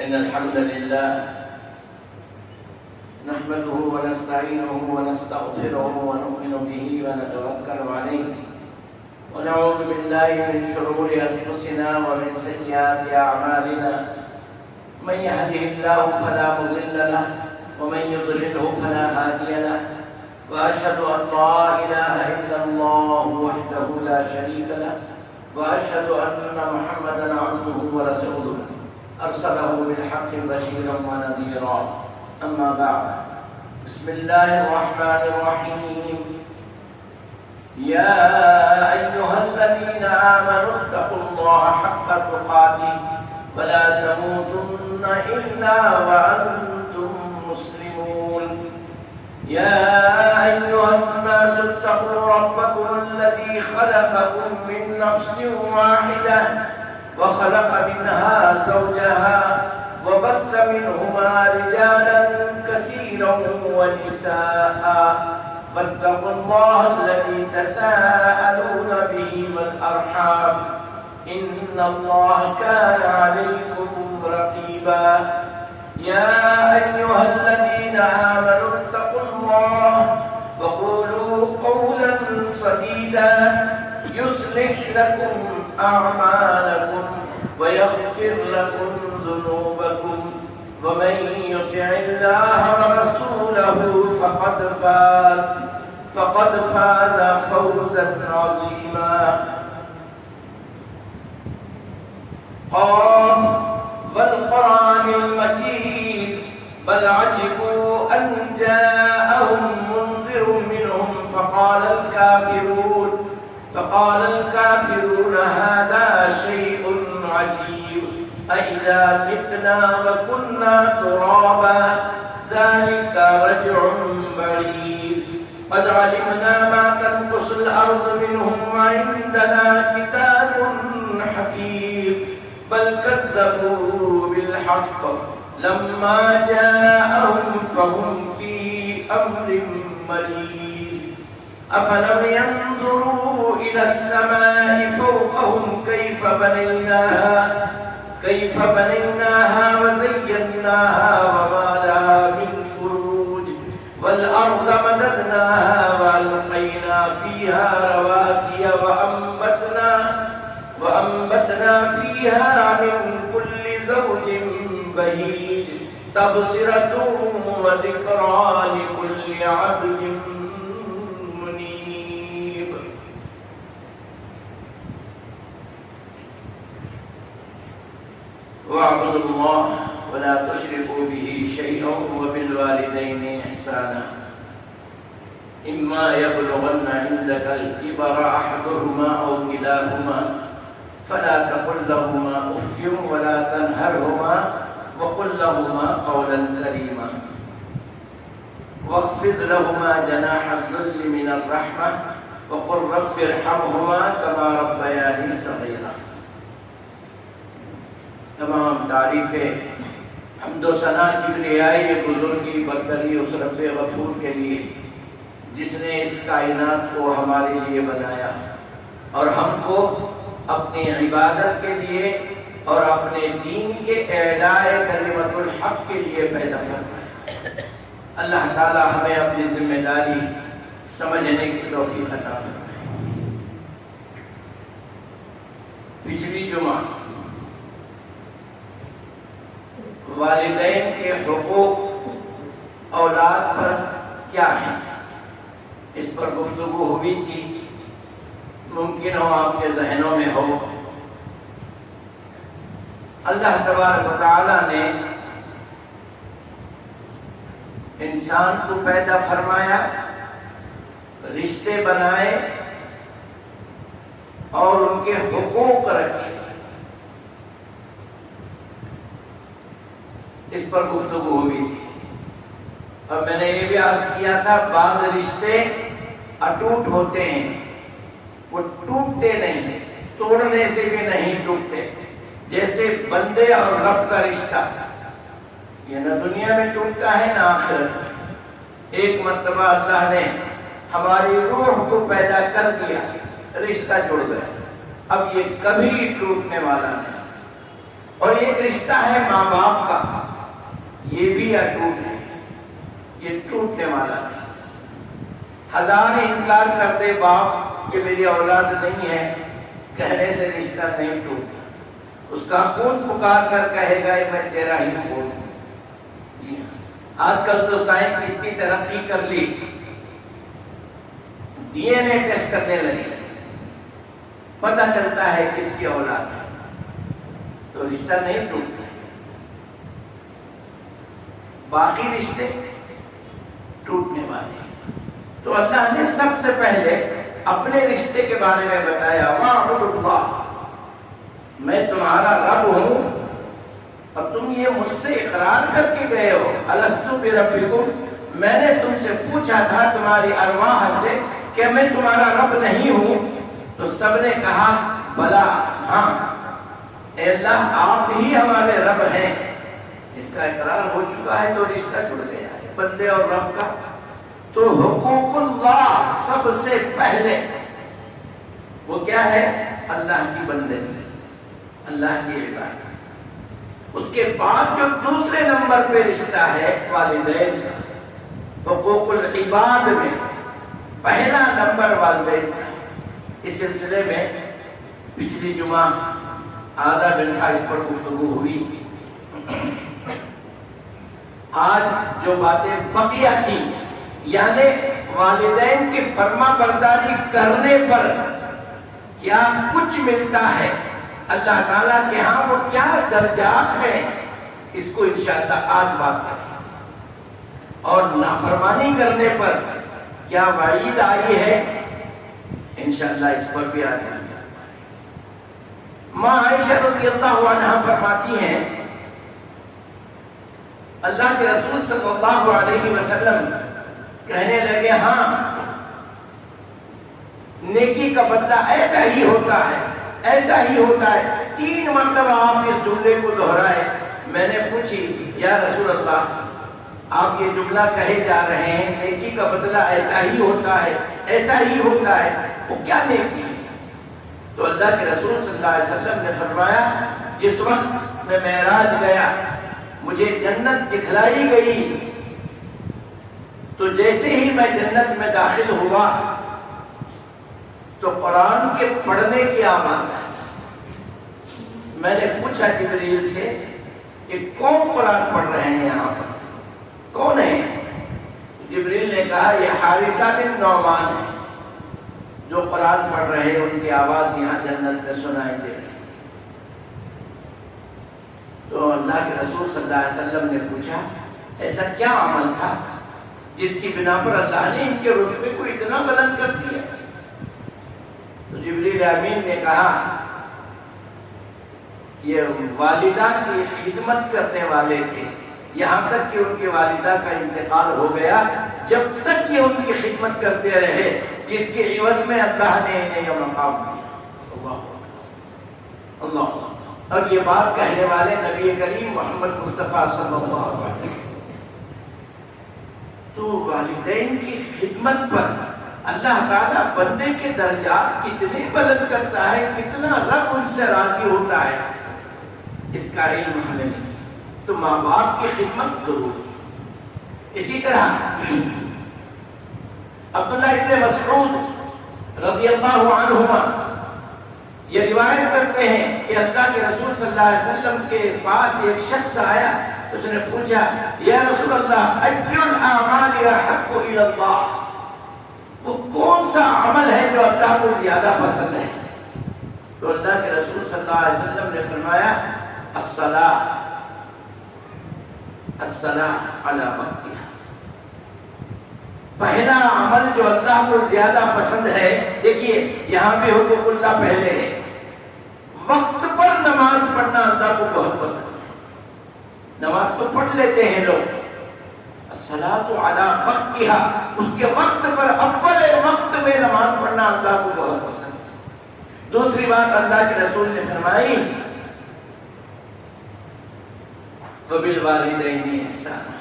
إن الحمد لله نحمده ونستعينه ونستغفره ونؤمن به ونتوكل عليه ونعوذ بالله من شرور أنفسنا ومن سيئات أعمالنا من يهده الله فلا مضل له ومن يضلله فلا هادي له وأشهد أن لا إله إلا الله وحده لا شريك له وأشهد أن محمدا عبده ورسوله أرسله بالحق بشيرا ونذيرا أما بعد بسم الله الرحمن الرحيم يا أيها الذين آمنوا اتقوا الله حق تقاته ولا تموتن إلا وأنتم مسلمون يا أيها الناس اتقوا ربكم الذي خلقكم من نفس واحدة وخلق منها زوجها وبث منهما رجالا كثيرا ونساء واتقوا الله الذي تساءلون به والأرحام إن الله كان عليكم رقيبا يا أيها الذين آمنوا اتقوا الله وقولوا قولا سديدا يصلح لكم أعمالكم ويغفر لكم ذنوبكم ومن يطع الله ورسوله فقد فاز فوزا عظيما قاف والقرآن المجيد بل عجبوا أن جاءهم منذر منهم فقال الكافرون هذا شيء عجيب أإذا متنا وكنا ترابا ذلك رجع بعيد قد علمنا ما تنقص الأرض منهم وعندنا كتاب حفيظ بل كذبوا بالحق لما جاءهم فهم في أمر مريض أفلم ينظروا إلى السماء فوقهم كيف بنيناها وزيناها وما لها من فروج والأرض مددناها وألقينا فيها رواسي وأنبتنا فيها من كل زوج بهيج تبصرة وذكرى لكل عبد منيب. واعبدوا الله ولا تشركوا به شيئا وبالوالدين إحسانا إما يبلغن عندك الكبر أحدهما أو كلاهما فلا تقل لهما أف ولا تنهرهما وقل لهما قولا كريما واخفض لهما جناح الذل من الرحمة وقل رب ارحمهما كما ربياني صغيرا. تمام تعریفیں حمد و ثنا کبریائی بزرگی برتری اس رب غفور کے لیے جس نے اس کائنات کو ہمارے لیے بنایا اور ہم کو اپنی عبادت کے لیے اور اپنے دین کے اعلاء کلمت الحق کے لیے پیدا فرمایا. اللہ تعالی ہمیں اپنی ذمہ داری سمجھنے کی توفیق عطا فرمائے. پچھلی جمعہ والدین کے حقوق اولاد پر کیا ہیں اس پر گفتگو ہوئی تھی. ممکن ہو آپ کے ذہنوں میں ہو. اللہ تبارک و تعالی نے انسان کو پیدا فرمایا، رشتے بنائے اور ان کے حقوق رکھے. اس پر گفتگو ہوئی تھی اور میں نے یہ بھی عرض کیا تھا بعض رشتے اٹوٹ ہوتے ہیں، وہ ٹوٹتے نہیں، توڑنے سے بھی نہیں ٹوٹتے. جیسے بندے اور رب کا رشتہ یہ نہ دنیا میں ٹوٹتا ہے نہ آخرت. ایک مرتبہ اللہ نے ہماری روح کو پیدا کر دیا، رشتہ جڑ گیا، اب یہ کبھی ٹوٹنے والا نہیں. اور ایک رشتہ ہے ماں باپ کا، یہ بھی اٹوٹ ہے، یہ ٹوٹنے والا ہے۔ ہزار انکار کر دے باپ کہ میری اولاد نہیں ہے، کہنے سے رشتہ نہیں ٹوٹتا، اس کا خون پکار کر کہے گا میں تیرا ہی خون ہوں۔ جی ہاں، آج کل تو سائنس اتنی ترقی کر لی، ڈی این اے ٹیسٹ کرنے لگے، پتہ چلتا ہے کس کی اولاد ہے، تو رشتہ نہیں ٹوٹتا۔ باقی رشتے ٹوٹنے والے ہیں۔ تو اللہ نے سب سے پہلے اپنے رشتے کے بارے میں بتایا، وَاعْبُدُ اللَّهَ، میں تمہارا رب ہوں، اور تم یہ مجھ سے اقرار کر کے گئے ہو، أَلَسْتُ بِرَبِّكُمْ، میں نے تم سے پوچھا تھا تمہاری ارواح سے کہ میں تمہارا رب نہیں ہوں، تو سب نے کہا بلا، ہاں اے اللہ آپ ہی ہمارے رب ہیں۔ اس کا اقرار ہو چکا ہے تو رشتہ جڑ گیا ہے بندے اور رب کا۔ تو حقوق اللہ سب سے پہلے وہ کیا ہے؟ اللہ کی بندگی، اللہ کی عبادت۔ اس کے بعد جو دوسرے نمبر پہ رشتہ ہے والدین کا، حقوق العباد میں پہلا نمبر والدین کا۔ اس سلسلے میں پچھلی جمعہ آدھا گھنٹہ اس پر گفتگو ہوئی۔ آج جو باتیں بقیہ تھی، یعنی والدین کی فرما برداری کرنے پر کیا کچھ ملتا ہے، اللہ تعالیٰ کے ہاں وہ کیا درجات ہیں، اس کو انشاءاللہ آج بات کریں۔ اور نافرمانی کرنے پر کیا وعید آئی ہے، انشاءاللہ اس پر بھی آج بات کریں۔ ماں عائشہ رضی اللہ عنہا فرماتی ہیں، اللہ کے رسول صلی اللہ علیہ وسلم کہنے لگے ہاں نیکی کا بدلہ ایسا ہی ہوتا ہے، ایسا ہی ہوتا ہے۔ 3 مرتبہ آپ اس جملے کو دہرائے۔ میں نے پوچھی یا رسول اللہ آپ یہ جملہ کہے جا رہے ہیں نیکی کا بدلہ ایسا ہی ہوتا ہے، ایسا ہی ہوتا ہے، وہ کیا نیکی ہے؟ تو اللہ کے رسول صلی اللہ علیہ وسلم نے فرمایا جس وقت میں معراج گیا مجھے جنت دکھلائی گئی، تو جیسے ہی میں جنت میں داخل ہوا تو قرآن کے پڑھنے کی آواز آئی۔ میں نے پوچھا جبریل سے کہ کون قرآن پڑھ رہے ہیں یہاں پر، کون ہے؟ جبریل نے کہا یہ حارثہ بن نعمان ہے جو قرآن پڑھ رہے ہیں، ان کی آواز یہاں جنت میں سنائی دے رہی۔ تو اللہ کے رسول صلی اللہ علیہ وسلم نے پوچھا ایسا کیا عمل تھا جس کی بنا پر اللہ نے ان کے رتبے کو اتنا بلند کر دیا؟ تو جبریل امین نے کہا یہ والدہ کی خدمت کرنے والے تھے، یہاں تک کہ ان کے والدہ کا انتقال ہو گیا، جب تک یہ ان کی خدمت کرتے رہے جس کے عوض میں اللہ نے انہیں یہ مقام دیا۔ اللہ اور یہ بات کہنے والے نبی کریم محمد مصطفیٰ صلی اللہ علیہ وسلم۔ تو والدین کی خدمت پر اللہ تعالیٰ بندے کے درجات کتنے بلند کرتا ہے، کتنا رب ان سے راضی ہوتا ہے، اس کا علم ہمیں نہیں۔ تو ماں باپ کی خدمت ضرور۔ اسی طرح عبداللہ ابن مسعود رضی اللہ عنہما یہ روایت کرتے ہیں کہ اللہ کے رسول صلی اللہ علیہ وسلم کے پاس ایک شخص آیا، اس نے پوچھا یا رسول اللہ ای الاعمال احب الی اللہ، وہ کون سا عمل ہے جو اللہ کو زیادہ پسند ہے؟ تو اللہ کے رسول صلی اللہ علیہ وسلم نے فرمایا الصلاۃ علی وقتها، پہلا عمل جو اللہ کو زیادہ پسند ہے، دیکھیے یہاں بھی حقوق اللہ پہلے ہے، وقت پر نماز پڑھنا اللہ کو بہت پسند ہے۔ نماز تو پڑھ لیتے ہیں لوگ، الصلاۃ علی وقتها، اس کے وقت پر اول وقت میں نماز پڑھنا اللہ کو بہت پسند ہے۔ دوسری بات اللہ کے رسول نے فرمائی وبالوالدین احسانا،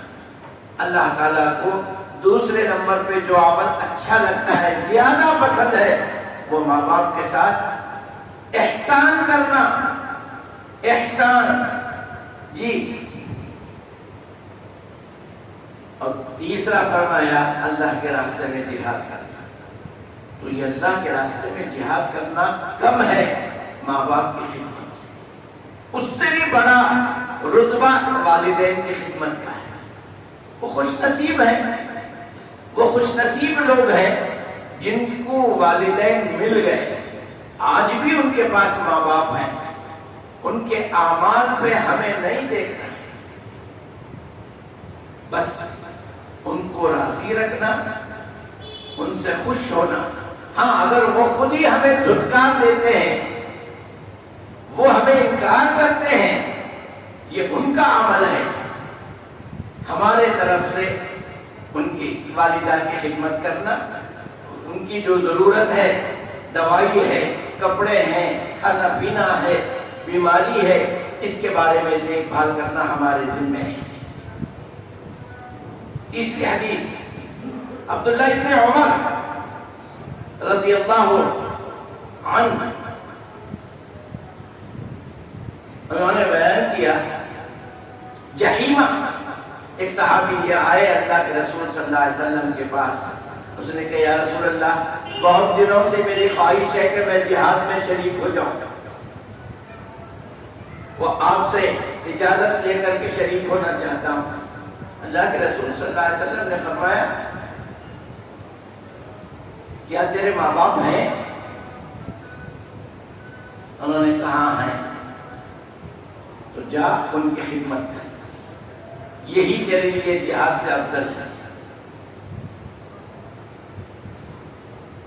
اللہ تعالیٰ کو دوسرے نمبر پہ جو عمل اچھا لگتا ہے، زیادہ پسند ہے، وہ ماں باپ کے ساتھ احسان کرنا۔ احسان جی، اور تیسرا فرمایا اللہ کے راستے میں جہاد کرنا. تو یہ اللہ کے راستے میں جہاد کرنا کم ہے ماں باپ کی خدمت سے. اس سے بھی بڑا رتبہ والدین کی خدمت کا ہے. وہ خوش نصیب ہیں، وہ خوش نصیب لوگ ہیں جن کو والدین مل گئے. آج بھی ان کے پاس ماں باپ ہیں، ان کے اعمال پہ ہمیں نہیں دیکھنا، بس ان کو راضی رکھنا، ان سے خوش ہونا. ہاں اگر وہ خود ہی ہمیں دھتکار دیتے ہیں، وہ ہمیں انکار کرتے ہیں، یہ ان کا عمل ہے. ہمارے طرف سے ان کی والدہ کی خدمت کرنا، ان کی جو ضرورت ہے، دوائی ہے، کپڑے ہیں، کھانا پینا ہے، بیماری ہے، اس کے بارے میں دیکھ بھال کرنا ہمارے ذمہ ہے. تیسری حدیث عبداللہ ابن عمر رضی اللہ عنہ انہوں نے بیان کیا، جہیمہ ایک صحابی یہ آئے اللہ کے رسول صلی اللہ علیہ وسلم کے پاس. اس نے کہا یا رسول اللہ، بہت دنوں سے میری خواہش ہے کہ میں جہاد میں شریک ہو جاؤں. وہ آپ سے اجازت لے کر کے شریک ہونا چاہتا ہوں. اللہ کے رسول صلی اللہ علیہ وسلم نے فرمایا کیا تیرے ماں باپ ہیں؟ انہوں نے کہا ہیں. تو جا ان کی خدمت کر، یہی تیرے لیے جہاد سے افضل ہے.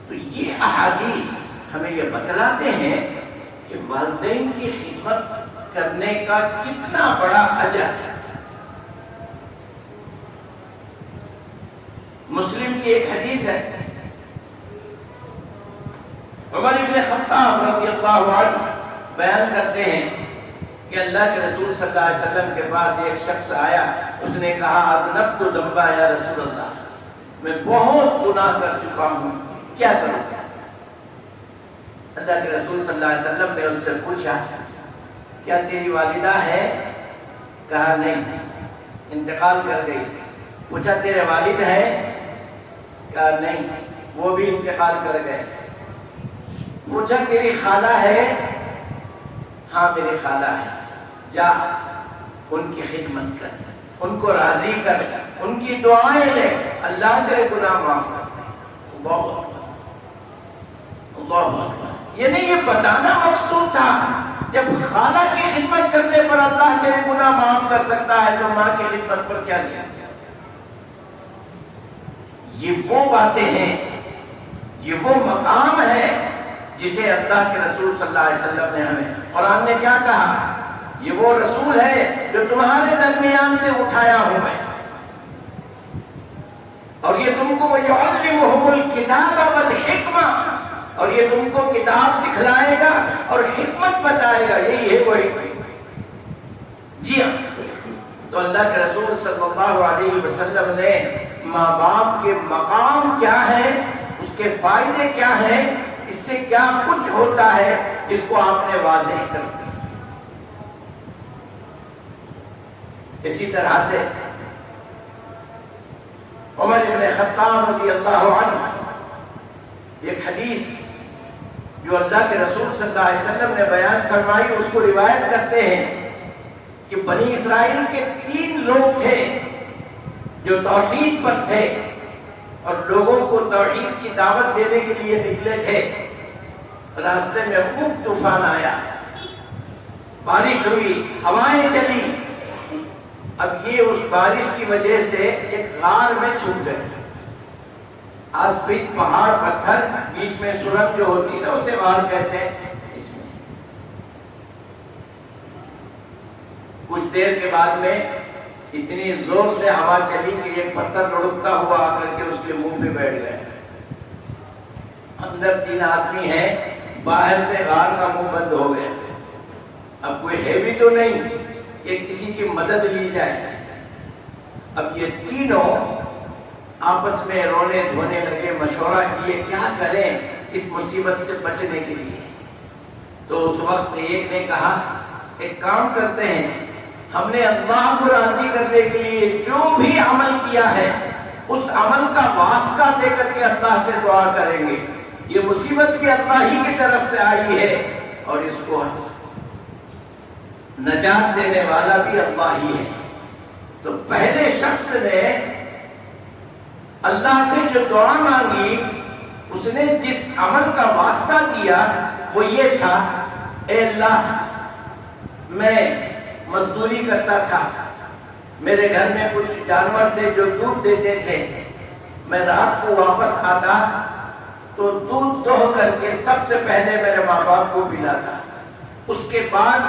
تو یہ احادیث ہمیں یہ بتلاتے ہیں کہ والدین کی خدمت کرنے کا کتنا بڑا اجر ہے. مسلم کی ایک حدیث ہے، عمر ابن خطاب رضی اللہ عنہ بیان کرتے ہیں کہ اللہ کے رسول صلی اللہ علیہ وسلم کے پاس ایک شخص آیا. اس نے کہا اذنبت ذنبا یا رسول اللہ، میں بہت گناہ کر چکا ہوں، کیا کروں؟ اللہ کے رسول صلی اللہ علیہ وسلم نے اس سے پوچھا کیا تیری والدہ ہے؟ کہا نہیں، انتقال کر گئی. پوچھا تیرے والد ہے؟ کہا نہیں، وہ بھی انتقال کر گئے. پوچھا تیری خالہ ہے؟ ہاں میری خالہ ہے. جا ان کی خدمت کر، ان کو راضی کر، ان کی دعائیں لے، اللہ تیرے گناہ معاف کر دے. اللہ اکبر. یہ نہیں، یہ بتانا مقصود تھا جب خالہ کی خدمت کرنے پر اللہ تیرے گناہ معاف کر سکتا ہے تو ماں کی خدمت پر کیا نہیں. یہ وہ باتیں ہیں، یہ وہ مقام ہے جسے اللہ کے رسول صلی اللہ علیہ وسلم نے ہمیں، قرآن نے کیا کہا؟ یہ وہ رسول ہے جو تمہارے درمیان سے اٹھایا ہوں میں، اور یہ تم کو وَيُعَلِّمُهُمُ الْكِتَابَ وَالْحِكْمَةَ، اور یہ تم کو کتاب سکھلائے گا اور حکمت بتائے گا. یہی ہے وہ حکمت. جی ہاں، تو اللہ کے رسول صلی اللہ علیہ وسلم نے ماں باپ کے مقام کیا ہے، اس کے فائدے کیا ہیں، اس سے کیا کچھ ہوتا ہے، اس کو آپ نے واضح کر دیا. اسی طرح سے عمر بن خطاب رضی اللہ عنہ ایک حدیث جو اللہ کے رسول صلی اللہ علیہ وسلم نے بیان فرمائی، اس کو روایت کرتے ہیں کہ بنی اسرائیل کے 3 لوگ تھے جو توحید پر تھے اور لوگوں کو توحید کی دعوت دینے کے لیے نکلے تھے. راستے میں خوب طوفان آیا، بارش ہوئی، ہوائیں چلی. اب یہ اس بارش کی وجہ سے ایک غار میں چھپ گئے. آس پاس پہاڑ، پتھر، بیچ میں سرنگ جو ہوتی نا اسے غار کہتے ہیں. اس میں کچھ دیر کے بعد میں اتنی زور سے ہوا چلی کہ ایک پتھر لڑکتا ہوا آ کر کے اس کے منہ پہ بیٹھ گئے. اندر 3 آدمی ہیں، باہر سے غار کا منہ بند ہو گیا. اب کوئی ہے بھی تو نہیں کہ کسی کی مدد لی جائے. اب یہ تینوں آپس میں رونے دھونے لگے، مشورہ کیے کیا کریں اس مصیبت سے بچنے کے لیے. تو اس وقت ایک نے کہا ایک کام کرتے ہیں، ہم نے اللہ کو راضی کرنے کے لیے جو بھی عمل کیا ہے اس عمل کا واسطہ دے کر کے اللہ سے دعا کریں گے۔ یہ مصیبت بھی اللہ ہی کی طرف سے آئی ہے اور اس کو نجات دینے والا بھی اللہ ہی ہے۔ تو پہلے شخص نے اللہ سے جو دعا مانگی، اس نے جس عمل کا واسطہ دیا وہ یہ تھا، اے اللہ میں مزدوری کرتا تھا، میرے گھر میں کچھ جانور تھے جو دودھ دیتے تھے، میں رات کو واپس آتا تو دودھ دوہ کر کے سب سے پہلے میرے ماں باپ کو پلاتا، اس کے بعد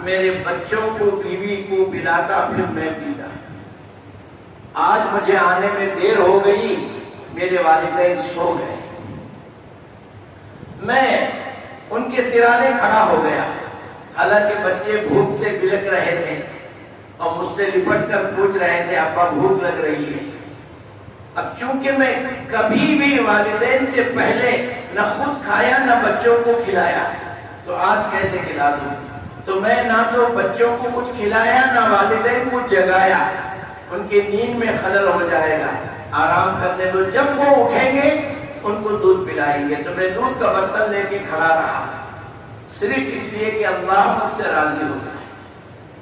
میرے بچوں کو، بیوی کو پلاتا، پھر میں پیتا۔ آج مجھے آنے میں دیر ہو گئی، میرے والدین سو گئے، میں ان کے سرانے کھڑا ہو گیا، حالانکہ بچے بھوک سے بلک رہے تھے اور مجھ سے لپٹ کر پوچھ رہے تھے ابا بھوک لگ رہی ہے۔ اب چونکہ میں کبھی بھی والدین سے پہلے نہ خود کھایا نہ بچوں کو کھلایا، تو آج کیسے کھلا دوں؟ تو میں نہ تو بچوں کو کچھ کھلایا نہ والدین کو جگایا، ان کی نیند میں خلل ہو جائے گا، آرام کرنے دو، جب وہ اٹھیں گے ان کو دودھ پلائیں گے۔ تو میں دودھ کا برتن لے کے کھڑا رہا، صرف اس لیے کہ اللہ مجھ سے راضی ہو جائے۔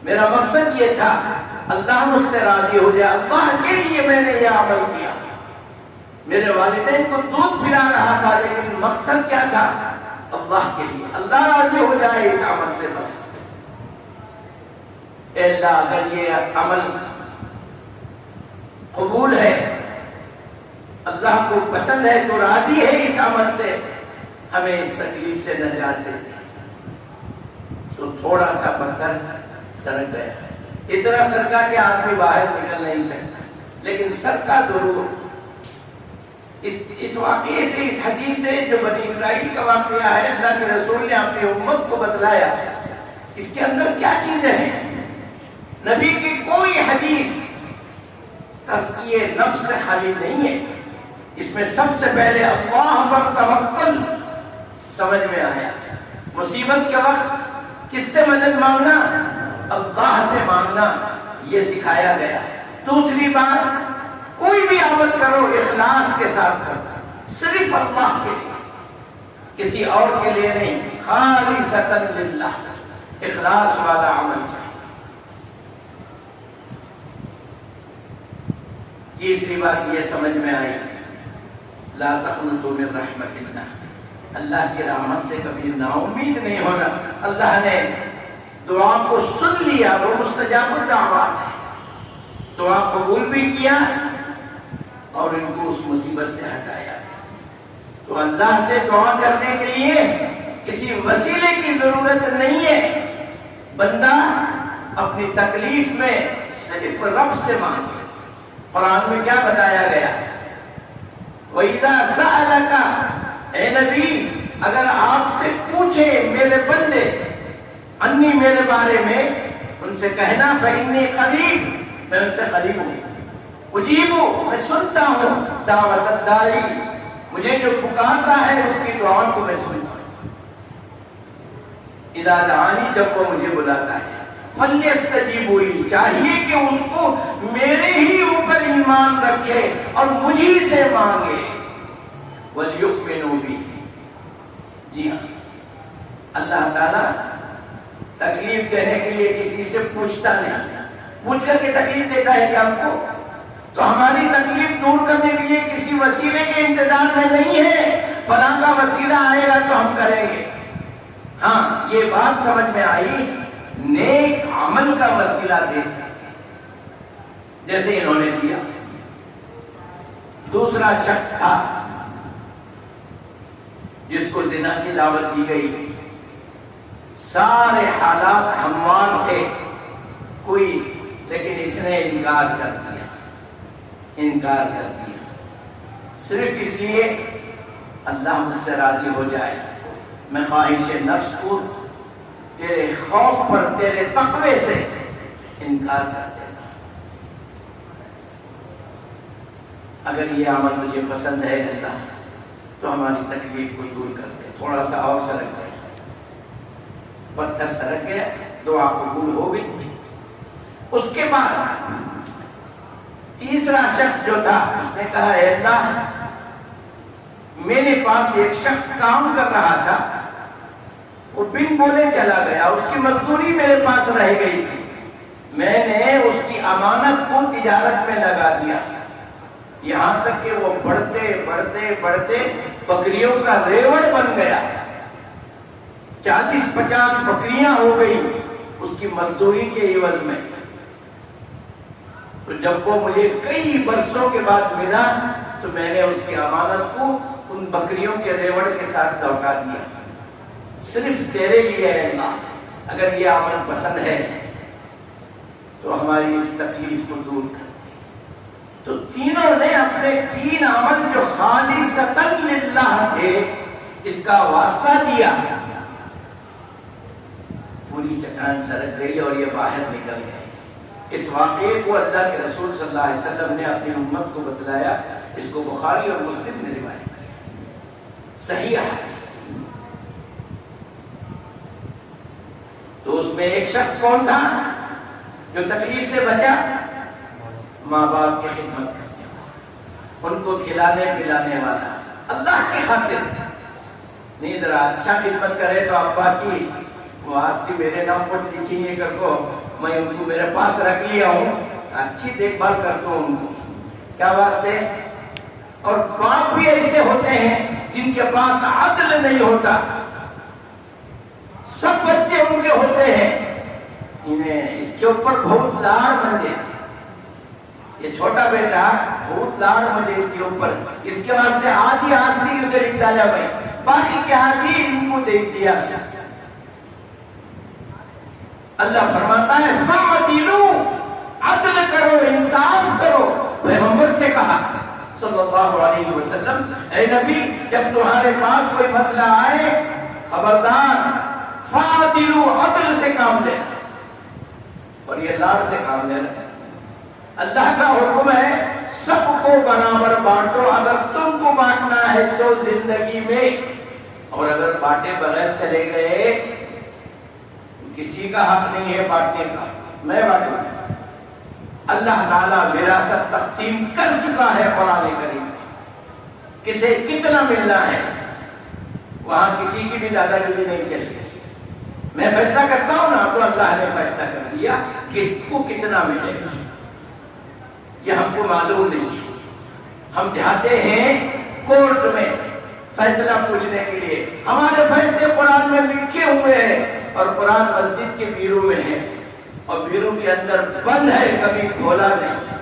میرا مقصد یہ تھا اللہ مجھ سے راضی ہو جائے، اللہ کے لیے میں نے یہ عمل کیا۔ میرے والدین کو دودھ پلا رہا تھا، لیکن مقصد کیا تھا؟ اللہ کے لیے، اللہ راضی ہو جائے اس عمل سے بس۔ اے اللہ اگر یہ عمل قبول ہے، اللہ کو پسند ہے تو راضی ہے اس عمل سے، ہمیں اس تکلیف سے نجات دے دے۔ تو تھوڑا سا پتھر سرک گیا، اتنا سرکا کہ آدمی باہر نکل نہیں سکتا، لیکن سرکا ضرور۔ اس واقعے سے، اس حدیث سے جو بنی اسرائیل کا واقعہ ہے، اللہ کے رسول نے اپنی امت کو بتلایا اس کے اندر کیا چیزیں ہیں۔ نبی کی کوئی حدیث تزکیے نفس سے خالی نہیں ہے، اس میں سب سے پہلے اللہ پر توکل سمجھ میں آیا۔ مصیبت کے وقت کس سے مدد مانگنا؟ اللہ سے مانگنا، یہ سکھایا گیا۔ دوسری بات، کوئی بھی عمل کرو اخلاص کے ساتھ کرو، صرف اللہ کے لیے، کسی اور کے لیے نہیں، خالصۃ للہ، اخلاص والا عمل چاہیے۔ تیسری بات یہ سمجھ میں آئی، لا تقنطوا من رحمت اللہ، اللہ کی رحمت سے کبھی نا امید نہیں ہونا۔ اللہ نے دعا کو سن لیا، وہ مستجاب الدعوات ہے، دعا قبول بھی کیا اور ان کو اس مصیبت سے ہٹایا۔ تو اللہ سے دعا کرنے کے لیے کسی وسیلے کی ضرورت نہیں ہے، بندہ اپنی تکلیف میں صرف رب سے مانگے۔ قرآن میں کیا بتایا گیا؟ وَإِذَا سَأَلَكَ، اے نبی اگر آپ سے پوچھے میرے بندے انی، میرے بارے میں، ان سے کہنا فَإِنِّي قَرِيبٌ، میں ان سے قریب ہوں، اجیبو، میں سنتا ہوں، دعوت الداعی، مجھے جو پکارتا ہے اس کی دعا کو میں سنتا ہوں، اذا دعانی، جب وہ مجھے بلاتا ہے، فَلْيَسْتَجِيبُوا لِي، چاہیے کہ اس کو میرے ہی اوپر ایمان رکھے اور مجھی سے مانگے، وَلْيُؤْمِنُوا بِي، جی ہاں، اللہ تعالیٰ تکلیف دینے کے لیے کسی سے پوچھتا نہیں، پوچھ کر کے تکلیف دیتا ہے کہ ہم کو، تو ہماری تکلیف دور کرنے کے لیے کسی وسیلے کے انتظار میں نہیں ہے، فلاں کا وسیلہ آئے گا تو ہم کریں گے۔ ہاں یہ بات سمجھ میں آئی، نیک عمل کا وسیلہ دے سکتے جیسے انہوں نے دیا۔ دوسرا شخص تھا جس کو زنا کی دعوت دی گئی، سارے حالات ہموار تھے، کوئی، لیکن اس نے انکار کر دیا، انکار کر دیا، صرف اس لیے اللہ مجھ سے راضی ہو جائے، میں خواہش نفس کو تیرے خوف پر، تیرے تقوی سے انکار کر دیتا۔ اگر یہ عمل تجھے پسند ہے اللہ، تو ہماری تکلیف کو دور کر دے، تھوڑا سا اور سرک دے۔ پتھر سرک گیا، دعا قبول ہو گئی۔ اس کے بعد تیسرا شخص جو تھا اس نے کہا اے اللہ، میرے پاس ایک شخص کام کر رہا تھا، وہ بن بولے چلا گیا، اس کی مزدوری میرے پاس رہ گئی تھی، میں نے اس کی امانت کو تجارت میں لگا دیا، یہاں تک کہ وہ بڑھتے بڑھتے بڑھتے بکریوں کا ریوڑ بن گیا، 40-50 بکریاں ہو گئی اس کی مزدوری کے عوض میں۔ تو جب وہ مجھے کئی برسوں کے بعد ملا تو میں نے اس کی امانت کو ان بکریوں کے ریوڑ کے ساتھ لوٹا دیا، صرف تیرے لیے ہے اللہ، اگر یہ عمل پسند ہے تو ہماری اس تکلیف کو دور کر دے۔ تو تینوں نے اپنے 3 عمل جو خالصتاً للہ تھے اس کا واسطہ دیا، پوری چٹان سرک گئی اور یہ باہر نکل گئے۔ اس واقعے کو اللہ کے رسول صلی اللہ علیہ وسلم نے اپنی امت کو بتلایا، اس کو بخاری اور مسلم نے روایت کی، صحیح حدیث۔ تو اس میں ایک شخص کون تھا جو تکلیف سے بچا؟ ماں باپ کی خدمت کرنے والا، ان کو کھلانے پلانے والا، اللہ کی خاطر نہیں، ذرا اچھا خدمت کرے تو ابا کی وہ آستی میرے نام پر لکھی ہے کر کو، میں ان کو میرے پاس رکھ لیا ہوں، اچھی دیکھ بھال کرتا ہوں ان کو، کیا واسطے؟ اور باپ بھی ایسے ہوتے ہیں جن کے پاس عدل نہیں ہوتا، سب بچے ان کے ہوتے ہیں، انہیں اس کے اوپر بہت لاڑ مجھے، یہ چھوٹا بیٹا بہت لاڑ مجھے اس کے اوپر، اس کے واسطے آدھی آستی اسے لکھ ڈالا میں، باقی کے آدھی ان کو دے دیا۔ اللہ فرماتا ہے فَعْدِلُوا، عدل کرو، انصاف کرو۔ پیغمبر سے کہا صلی اللہ علیہ وسلم، اے نبی جب تمہارے پاس کوئی مسئلہ آئے خبردار فَعْدِلُوا، عدل سے کام لینا، اور یہ لاڑ سے کام لینا۔ اللہ کا حکم ہے سب کو برابر بانٹو، اگر تم کو بانٹنا ہے تو زندگی میں، اور اگر بانٹے بغیر چلے گئے کسی کا حق نہیں ہے بانٹنے کا، میں بانٹوں۔ اللہ تعالیٰ وراثت تقسیم کر چکا ہے قرآن کریم میں، کسے کتنا ملنا ہے، وہاں کسی کی بھی دادا گیری نہیں چلی۔ میں فیصلہ کرتا ہوں نا تو اللہ نے فیصلہ کر دیا کس کو کتنا ملے گا، یہ ہم کو معلوم نہیں ہے۔ ہم جاتے ہیں کورٹ میں فیصلہ پوچھنے کے لیے، ہمارے فیصلے قرآن میں لکھے ہوئے ہیں، اور قرآن مسجد کے بیرو میں ہے، اور بیرو کے اندر بند ہے، کبھی کھولا نہیں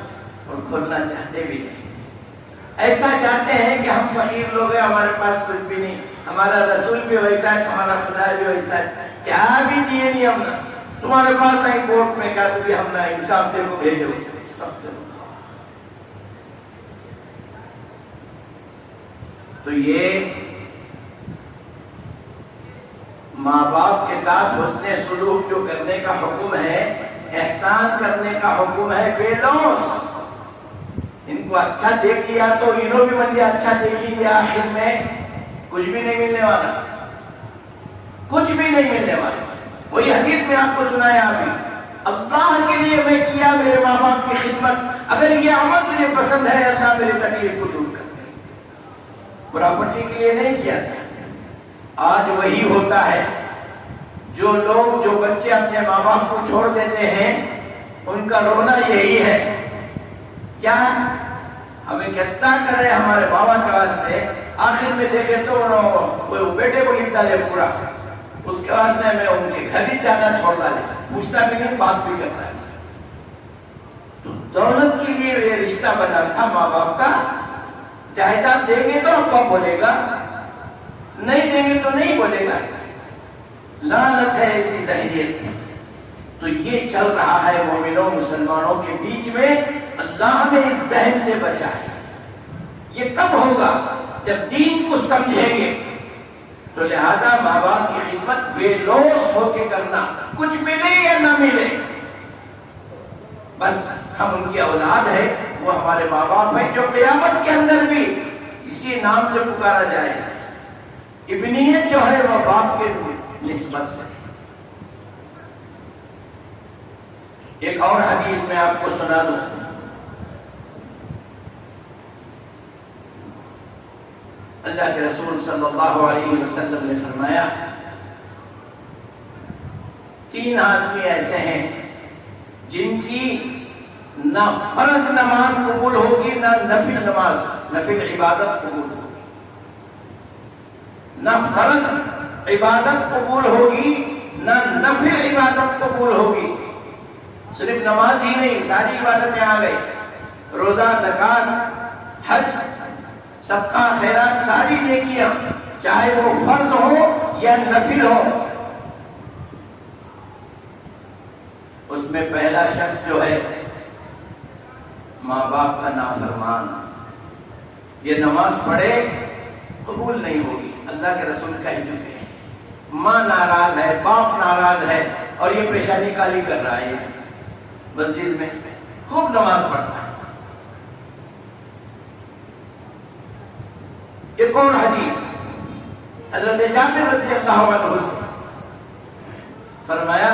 اور کھولنا چاہتے بھی نہیں۔ ایسا چاہتے ہیں کہ ہم فقیر لوگ ہیں، ہمارے پاس کچھ بھی نہیں، ہمارا رسول بھی ویسا ہے، ہمارا خدا بھی ویسا ہے، کیا بھی دیے نہیں ہم نے، تمہارے پاس آئی کورٹ میں کیا تو بھی ہم نے انصاف دے کو بھیجو۔ تو یہ ماں باپ کے ساتھ حسن سلوک جو کرنے کا حکم ہے، احسان کرنے کا حکم ہے، بے لوث، ان کو اچھا دیکھ لیا تو انہوں بھی مجھے اچھا دیکھی گیا، آخر میں کچھ بھی نہیں ملنے والا، کچھ بھی نہیں ملنے والا۔ وہی حدیث میں آپ کو سنایا ابھی، اللہ کے لیے میں کیا میرے ماں باپ کی خدمت، اگر یہ عمل تجھے پسند ہے اللہ میری تکلیف کو دور کر دے، پراپرٹی کے لیے نہیں کیا تھا۔ آج وہی ہوتا ہے، جو لوگ جو بچے اپنے ماں باپ کو چھوڑ دیتے ہیں ان کا رونا یہی ہے، کیا ہمیں کہتا کرے ہمارے بابا کے واسطے، آخر میں دیکھے تو وہ بیٹے کو لکھتا لے پورا، اس کے واسطے میں ان کے گھر ہی جانا چھوڑتا لے، پوچھتا بھی نہیں، بات بھی کرتا ہے۔ تو دولت کے لیے یہ رشتہ بنا تھا ماں باپ کا، جائیداد دیں گے تو ابا بولے گا، نہیں دیں گے تو نہیں بولے گا، لعنت ہے ایسی ذہنیت میں۔ تو یہ چل رہا ہے مومنوں مسلمانوں کے بیچ میں، اللہ نے اس ذہن سے بچائے۔ یہ کب ہوگا؟ جب دین کو سمجھیں گے۔ تو لہذا ماں باپ کی خدمت بے لوث ہو کے کرنا، کچھ ملے یا نہ ملے، بس ہم ان کی اولاد ہے، وہ ہمارے ماں باپ ہیں، جو قیامت کے اندر بھی اسی نام سے پکارا جائے۔ ابنیت جو ہے وہ باپ کے نسبت سے، ایک اور حدیث میں آپ کو سنا دوں. اللہ کے رسول صلی اللہ علیہ وسلم نے فرمایا 3 آدمی ایسے ہیں جن کی نہ فرض نماز قبول ہوگی نہ نفل نماز، نفل عبادت قبول ہوگی. نہ فرض عبادت قبول ہوگی نہ نفل عبادت قبول ہوگی. صرف نماز ہی نہیں، ساری عبادتیں آ گئی. روزہ، زکوٰۃ، حج، صدقہ، خیرات، ساری نیکیاں، چاہے وہ فرض ہو یا نفل ہو. اس میں پہلا شخص جو ہے ماں باپ کا نافرمان، یہ نماز پڑھے قبول نہیں ہوگی. اللہ کے رسول کہہ چکے ہیں ماں ناراض ہے، باپ ناراض ہے، اور یہ پیشانی کالی کر رہا ہے. مسجد میں خوب نماز پڑھتا ہے. ایک اور حدیث حضرت جابر رضی اللہ عنہ سے فرمایا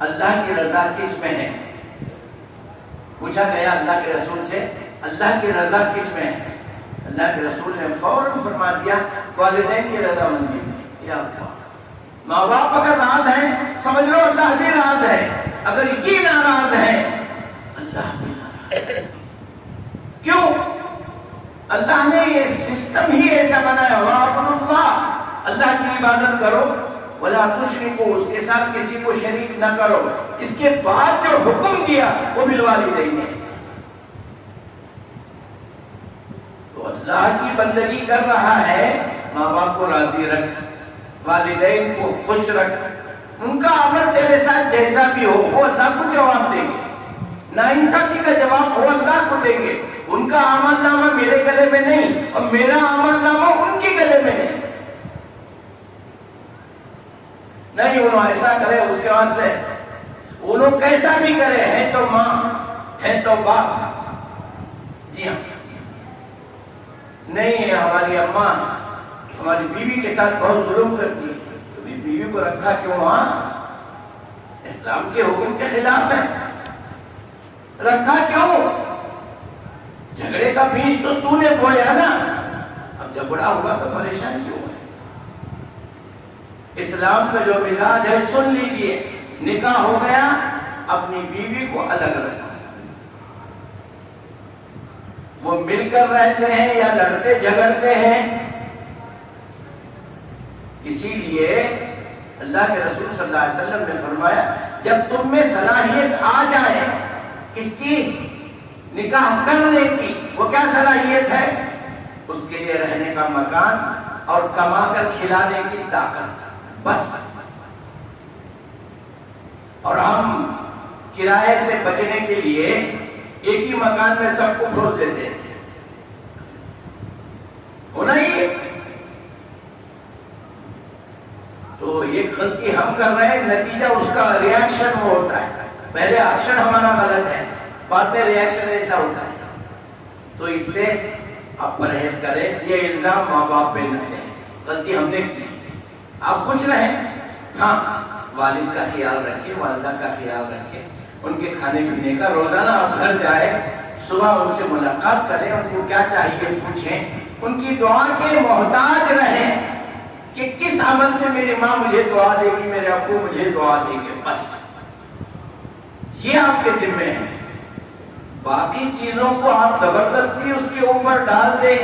اللہ کی رضا کس میں ہے؟ پوچھا گیا اللہ کے رسول سے اللہ کی رضا کس میں ہے؟ اللہ کے رسول نے فوراً فرما دیا والدین کی رضا مندی میں. یا اللہ، ماں باپ اگر راض ہیں سمجھ لو اللہ بھی راض ہے. اگر یہ ناراض ہے اللہ بھی ناراض ہے. کیوں؟ اللہ نے یہ سسٹم ہی ایسا بنایا وَاعْبُدُوا اللَّهَ، اللہ کی عبادت کرو، وَلَا تُشْرِكُوا، اس کے ساتھ کسی کو شریک نہ کرو. اس کے بعد جو حکم دیا وہ بالوالدین ہے. تو اللہ کی بندگی کر رہا ہے، ماں باپ کو راضی رکھ، والدین کو خوش رکھ. ان کا عمل تیرے ساتھ جیسا بھی ہو وہ اللہ کو جواب دیں گے. ناانصافی کا جواب وہ اللہ کو دیں گے. ان کا عمل نامہ میرے گلے میں نہیں اور میرا عمل نامہ ان کے گلے میں نہیں. انہوں ایسا کرے اس کے واسطے انہوں کیسا بھی کرے، ہے تو ماں ہے تو باپ. جی ہاں، نہیں ہماری اماں ہماری بیوی کے ساتھ بہت ظلم کرتی ہے، تو بیوی کو رکھا کیوں؟ وہاں اسلام کے حکم کے خلاف ہے، رکھا کیوں؟ جھگڑے کا بیج تو نے بویا نا، اب جب بڑا ہوگا تو پریشان کیوں ہے؟ اسلام کا جو مزاج ہے سن لیجئے. نکاح ہو گیا، اپنی بیوی کو الگ رکھا. وہ مل کر رہتے ہیں یا لڑتے جھگڑتے ہیں. اسی لیے اللہ کے رسول صلی اللہ علیہ وسلم نے فرمایا جب تم میں صلاحیت آ جائے کس کی؟ نکاح کرنے کی. وہ کیا صلاحیت ہے؟ اس کے لیے رہنے کا مکان اور کما کر کھلانے کی طاقت، بس. اور ہم کرائے سے بچنے کے لیے ایک ہی مکان میں سب کو ٹھوس دیتے ہیں. ہونا ہی تو یہ غلطی ہم کر رہے ہیں، نتیجہ اس کا ریاکشن وہ ہوتا ہے. پہلے ایکشن ہمارا غلط ہے، بعد میں ریاکشن ایسا ہوتا ہے. تو اس سے آپ پرہیز کریں. یہ الزام ماں باپ پہ نہ دیں، غلطی ہم نے کی. آپ خوش رہیں، ہاں والد کا خیال رکھیں، والدہ کا خیال رکھیں. ان کے کھانے پینے کا روزانہ آپ گھر جائیں، صبح ان سے ملاقات کریں، ان کو کیا چاہیے پوچھیں. ان کی دعا کے محتاج رہیں کہ کس عمل سے میری ماں مجھے دعا دے گی، میرے ابو مجھے دعا دے گے. بس یہ آپ کے ذمہ ہے. باقی چیزوں کو آپ زبردستی اس کے اوپر ڈال دیں.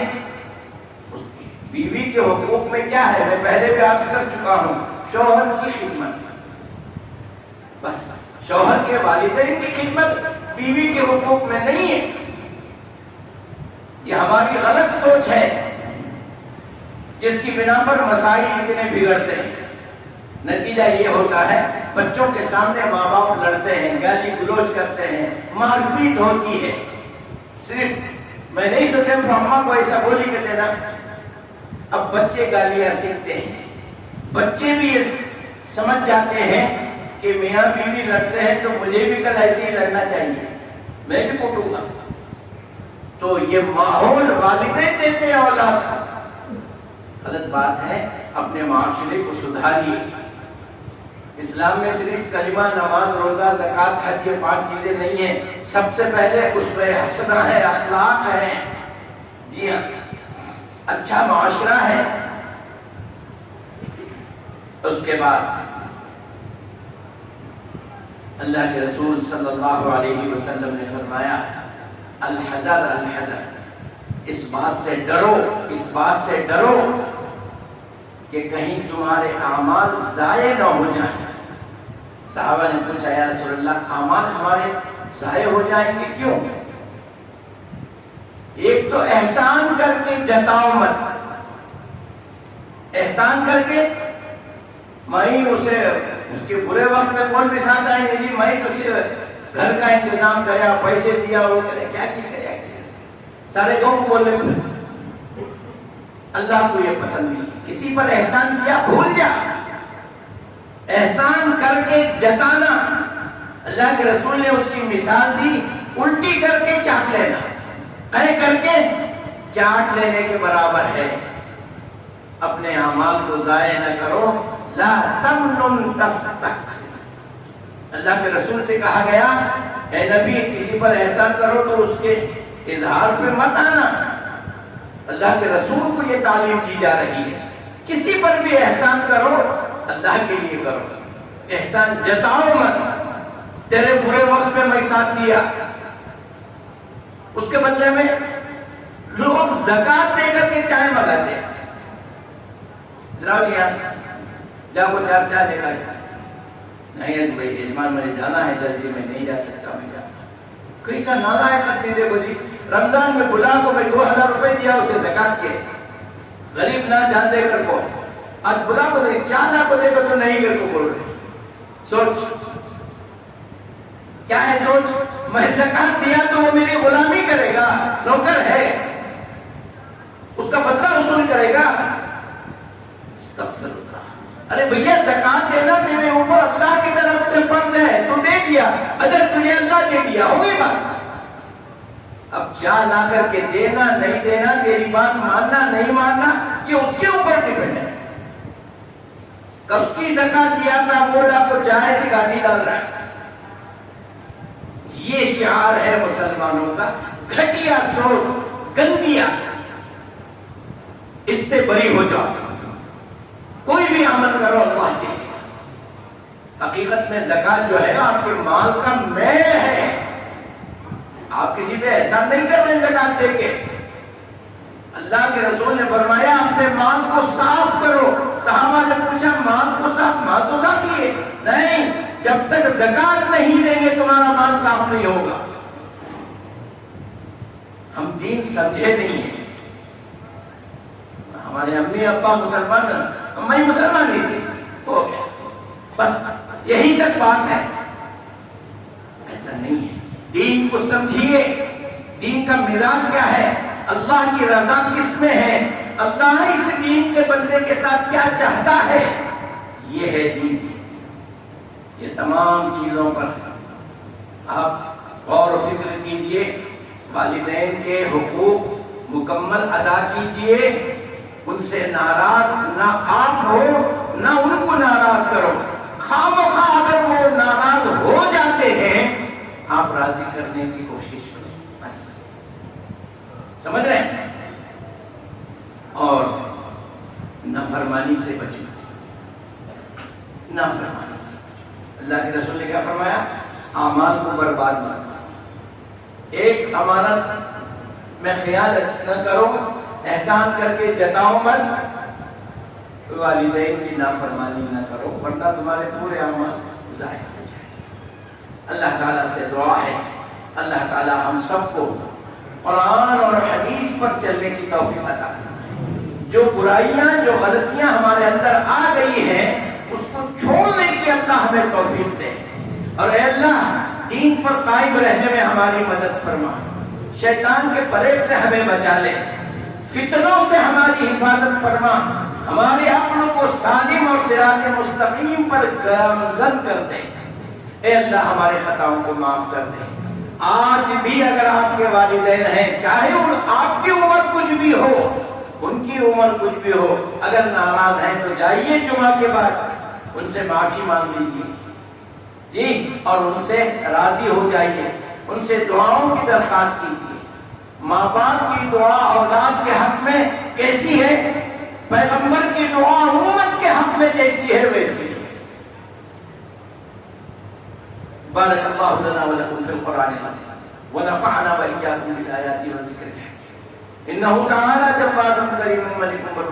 اس کی بیوی کے حقوق میں کیا ہے؟ میں پہلے بھی عرض کر چکا ہوں، شوہر کی خدمت، بس. شوہر کے والدین کی خدمت بیوی کے حقوق میں نہیں ہے. یہ ہماری غلط سوچ ہے جس کی بنا پر مسائل اتنے بگڑتے ہیں. نتیجہ یہ ہوتا ہے بچوں کے سامنے ماں باپ لڑتے ہیں، گالی گلوچ کرتے ہیں، مار پیٹ ہوتی ہے. صرف میں نہیں سوچا اماں کو ایسا بولی کہ دینا. اب بچے گالیاں سیکھتے ہیں، بچے بھی یہ سمجھ جاتے ہیں کہ میاں بیوی لڑتے ہیں تو مجھے بھی کل ایسے ہی لڑنا چاہیے، میں بھی کوٹوں گا. تو یہ ماحول والدین دیتے ہیں اولاد کو. غلط بات ہے. اپنے معاشرے کو سدھاریے. اسلام میں صرف کلمہ، نماز، روزہ، زکوٰۃ، حج یہ 5 چیزیں نہیں ہیں. سب سے پہلے اسوہ حسنہ ہے، اخلاق ہے. جی ہاں، اچھا معاشرہ ہے. اس کے بعد اللہ کے رسول صلی اللہ علیہ وسلم نے فرمایا الحذر الحذر، اس بات سے ڈرو، اس بات سے ڈرو کہ کہیں تمہارے اعمال ضائع نہ ہو جائیں. صحابہ نے پوچھا یا رسول اللہ اعمال ہمارے ضائع ہو جائیں گے کیوں؟ ایک تو احسان کر کے جتاؤ مت. احسان کر کے میں اسے اس کے برے وقت میں کون بھی ساتھ آئیں گے، جی میں اسے گھر کا انتظام کرے، پیسے دیا، وہ کرے، کیا کرے، سارے گاؤں کو بولنے پھر. اللہ کو یہ پسند نہیں. کسی پر احسان کیا بھول جا. احسان کر کے جتانا، اللہ کے رسول نے اس کی مثال دی الٹی کر کے چاٹ لینا. کر کے چاٹ لینے کے برابر ہے. اپنے اعمال کو ضائع نہ کرو. لا تمنن تستکثر. اللہ کے رسول سے کہا گیا اے نبی کسی پر احسان کرو تو اس کے اظہار پہ مت آنا. اللہ کے رسول کو یہ تعلیم دی جا رہی ہے. کسی پر بھی احسان کرو اللہ کے لیے کرو. احسان جتاؤ مت. تیرے برے وقت میں میں ساتھ دیا، اس کے بدلے میں لوگ زکات دے کر کے چائے منگاتے ہیں. جا وہ 4 چائے لے کر. نہیں بھائی یجمان مجھے جانا ہے جلدی، میں نہیں جا سکتا. میں جا کیسا نالائق آدمی. دیکھو جی رمضان میں بلا کو میں 2000 روپے دیا اسے زکات کے، غریب نہ جان دے کر کو. آج بلا کو دے 4 لاکھ کو دے کر تو نہیں کر کو بول رہے. سوچ کیا ہے؟ سوچ میں زکات دیا تو وہ میری غلامی کرے گا، نوکر ہے، اس کا بدلہ وصول کرے گا. استغفر اللہ. ارے بھیا زکات دینا تیرے اوپر اللہ کی طرف سے فرض ہے، تو دے دیا، اجر تجھے اللہ دے دیا، ہو گئی بات. اب جا لا کر کے دینا نہیں دینا، تیری بات ماننا نہیں ماننا یہ اس کے اوپر ڈیپینڈ ہے. کب کی زکات دیا تھا وہ لا کو چائے سے گاڑی ڈال رہا ہے. یہ شعار ہے مسلمانوں کا. گھٹیا سوچ، گندیا، اس سے بری ہو جاؤ. کوئی بھی عمل کرو اللہ کے لیے. حقیقت میں زکات جو ہے آپ کے مال کا میل ہے. آپ کسی پہ احسان نہیں کر رہے زکات دے کے. اللہ کے رسول نے فرمایا اپنے مال کو صاف کرو. صحابہ نے پوچھا مال کو صاف؟ مال تو صاف ہی ہے. نہیں، جب تک زکات نہیں دیں گے تمہارا مال صاف نہیں ہوگا. ہم دین سمجھے نہیں ہیں. ہمارے امی ابا مسلمان، میں مسلمان ہی تھی، ہو گیا بس یہی تک بات ہے. ایسا نہیں ہے. دین کو سمجھیے. دین کا مزاج کیا ہے، اللہ کی رضا کس میں ہے، اللہ اس دین سے بندے کے ساتھ کیا چاہتا ہے، یہ ہے دین. یہ تمام چیزوں پر آپ غور و فکر کیجئے. والدین کے حقوق مکمل ادا کیجئے. ان سے ناراض نہ آپ ہو نہ ان کو ناراض کرو. خامخواہ اگر وہ ناراض ہو جاتے ہیں آپ راضی کرنے کی کوشش کرو. بس سمجھ رہے ہیں. اور نافرمانی سے بچو. نافرمانی سے بچو. اللہ کے رسول نے کیا فرمایا؟ اعمال کو برباد مت کرو. ایک امانت میں خیانت نہ کرو. احسان کر کے جتاؤ مت. والدین کی نافرمانی نہ کرو ورنہ تمہارے پورے اعمال ضائع ہو جائیں. اللہ تعالیٰ سے دعا ہے اللہ تعالیٰ ہم سب کو قرآن اور حدیث پر چلنے کی توفیق عطا فرمائے. جو برائیاں جو غلطیاں ہمارے اندر آ گئی ہیں اس کو چھوڑنے کی اللہ ہمیں توفیق دے. اور اے اللہ دین پر قائم رہنے میں ہماری مدد فرما. شیطان کے فریب سے ہمیں بچا لے. فتنوں سے ہماری حفاظت فرما. ہمارے عقل کو سالم اور صراط مستقیم پر گامزن کر دے. اے اللہ ہمارے خطاؤں کو معاف کر دے. آج بھی اگر آپ کے والدین ہیں چاہے آپ کی عمر کچھ بھی ہو ان کی عمر کچھ بھی ہو اگر ناراض ہیں تو جائیے جمعہ کے بعد ان سے معافی مانگ لیجیے جی، اور ان سے راضی ہو جائیے، ان سے دعاؤں کی درخواست کیجیے۔ ماں باپ کی دعا اولاد کے حق میں کیسی ہے، پیغمبر کی دعا امت کے حق میں جیسی ہے ویسی ہے۔ بارک اللہ لنا ولکم فی القرآن العظیم ونفعنا وإیاکم بالآیات والذکر الحکیم، انہ تعالی جواد کریم ملک بر